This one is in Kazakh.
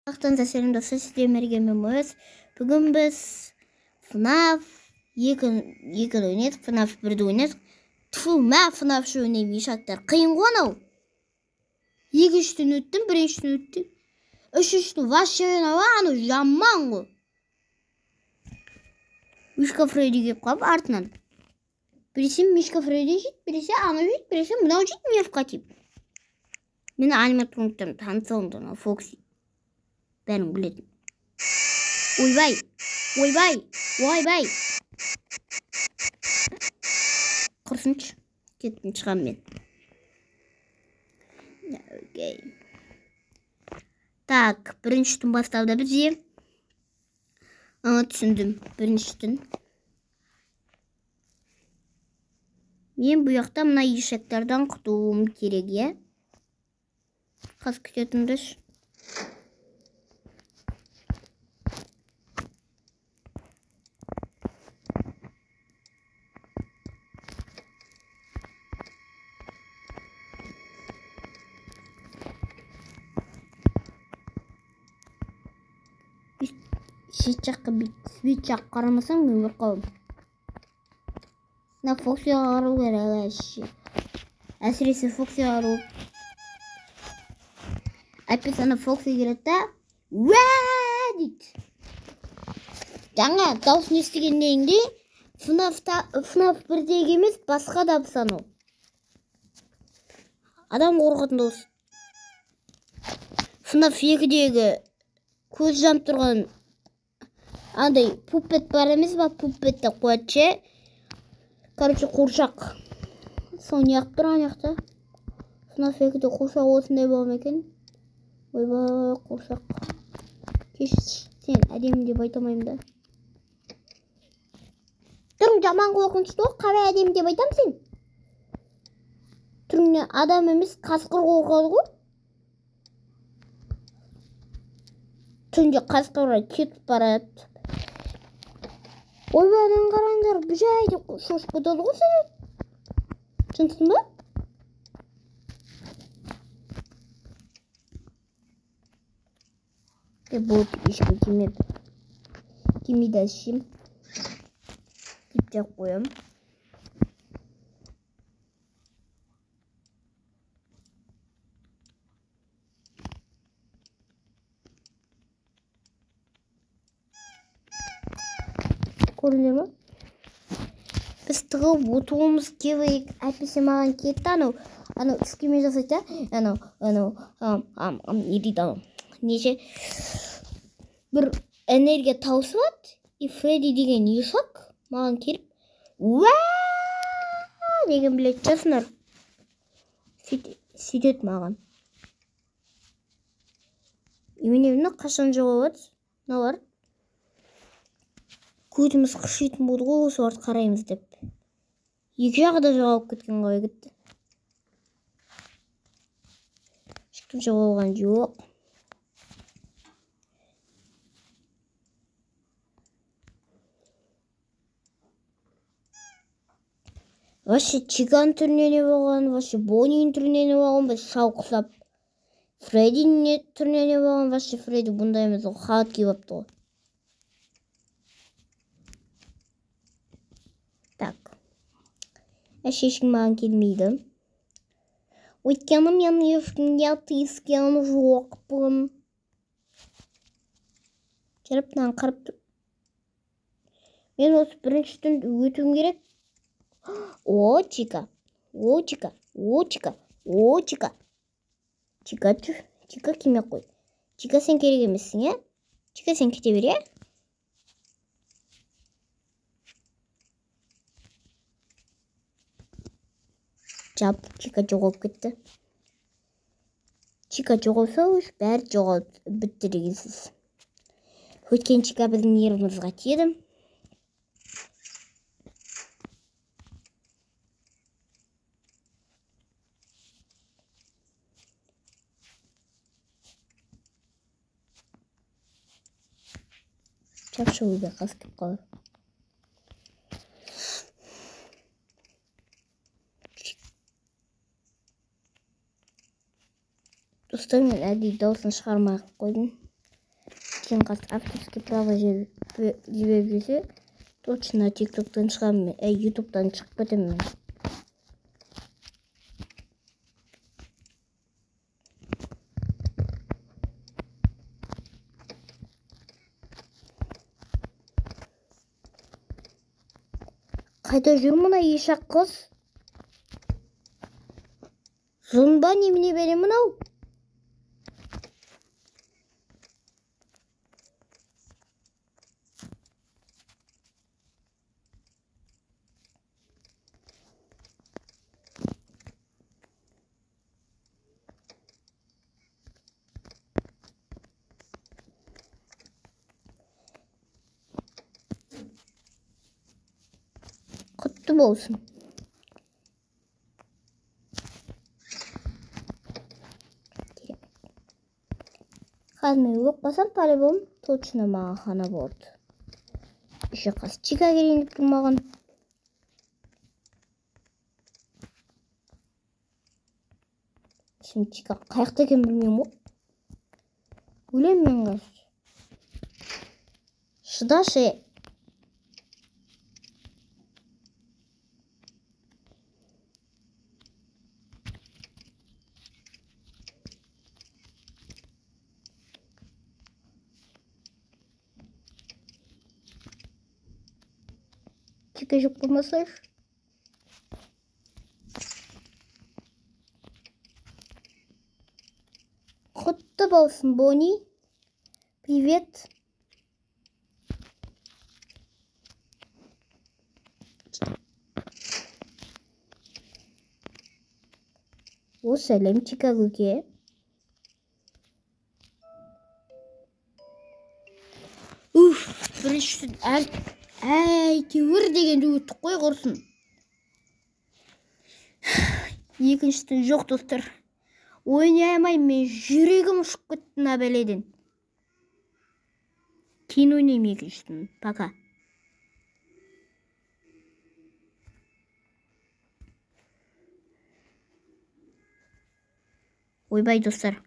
Ақтан сәлем достар, сіздерге мергенміз. Бүгін біз FNAF 2 ойнадық, FNAF 1-ді ойнадық. FNAF 3 ойнаймын, шаттар. Қиын ғой анау. 2-3-тен өттім, 1-3-тен өттім. 3-3-тен вообще ойнауға, анау жаман ғой. Мишка Фредди кеп қалып артынан. Біресе Мишка Фредди жейді, біресе анау жейді, біресе мынау жейді, нервқа тиіп. Мені аниматрониктен танысауымдан, Фокси. Бәрін білетін. Ойбай. Құрсыншы. Кеттім шығам мен. Окей. Так, біріншітін басталды бізде. Түсіндім, біріншітін. Мен бұл жақта мына ешектерден құтылуым керек, е? Қаз күтетіндіш. Свет жақ қарамасаң, мен бір қалым. Мына Фоксиға қару керек. Әсіресе Фоксиға қару. Әпес ана Фокси керетті. Уә дейді. Жаңа даусын естігендейінде FNAF 1-дегі емес, басқа дабыс анау. Адам қорқатын дауыс. FNAF 2-дегі көз жамып тұрған андай пуппет бар емес ба, пуппетті қуатшы. Короче, қоршақ. Соны яқып тұрған яқта. FNAF 2-де қоршақ осындай болам екен. Ойбай, қоршақ. Кеш, сен әдемі деп айтамайым да. Түрің жаман қорқынышты ғой, қалай әдемі деп айтам сен? Түріңнен адам емес, қасқыр қорқады ғой. Түнде қасқырға кетіп барады. Ойбай, адам қараңдар, бұжай деп шошып кетеді ғой сен. Түсінсің ба? Болды, ешкім келмеді. Келмейді әшейін. Деп жақ қоям. Көрінер ма? Біз тығылып отыруымыз керек. Әйтпесе маған кетті анау үскеме жасайды. Не дейді анау. Неше бір энергия таусылады. И Фредди деген ешек маған келіп уә деген білет жасынар. Сөйтеді маған. Емене қашан жоғалады? Мыналар көзіміз қышитын болды ғой, осы уақыт қараймыз деп. Екі жағы да жоғалып кеткен ғой кетті. Ешкім жоғалған жоқ. Вообще Чиканың түріне не болған, вообще Бонниның түріне не болған, біз шауқысап. Фреддиның түріне не болған, вообще Фредди бұндай емес, қалат киіп апты ғой. Так. Ешкім маған келмейді. Өйткені мен ешкімге тиіскен жоқпын. Жарып, мынаны қарап тұр. Мен осы біріншіден өтуім керек. О, Чика. Чика кеме қой. Чика сен керек емессің, е? Чика сен кете бер, е? Жап, Чика жоғалып кетті. Чика жоғалса, бәрі жоғалып бітті дегенсіз. Өткен Чика біздің нервімізға тиеді. Шапшы ойға қас кеп қалыр. Достар, мен әдейі дауысын шығармай қойдым. сен қазір авторский право жіберіп жесе, точно тиктоктан шығамын мен. Ютубтан шығып кетемін мен. Қайда жүр мына ешақ қыз? Зұлба немене берем мынау? Құтты болсын. Қазір мен өкпасам по-любому точно маған хана болады. Еще қазір чика келейін деп тұрмаған. Şimdi чика қаяқта екен білмеймін ғой. Өлем мен қазір. Шыдашы. Чика жоқ болмаса. Құтты болсын, Бонни. Привет. О, сәлем Чика көке. Біріншісін әйтеуір дегенде өттік қой құрсын. Екіншісін жоқ достар. Ойнай алмаймын, мен жүрегім ұшып кетті мына бәледен. Кейін ойнаймын екіншісін. Пока. Ойбай достар.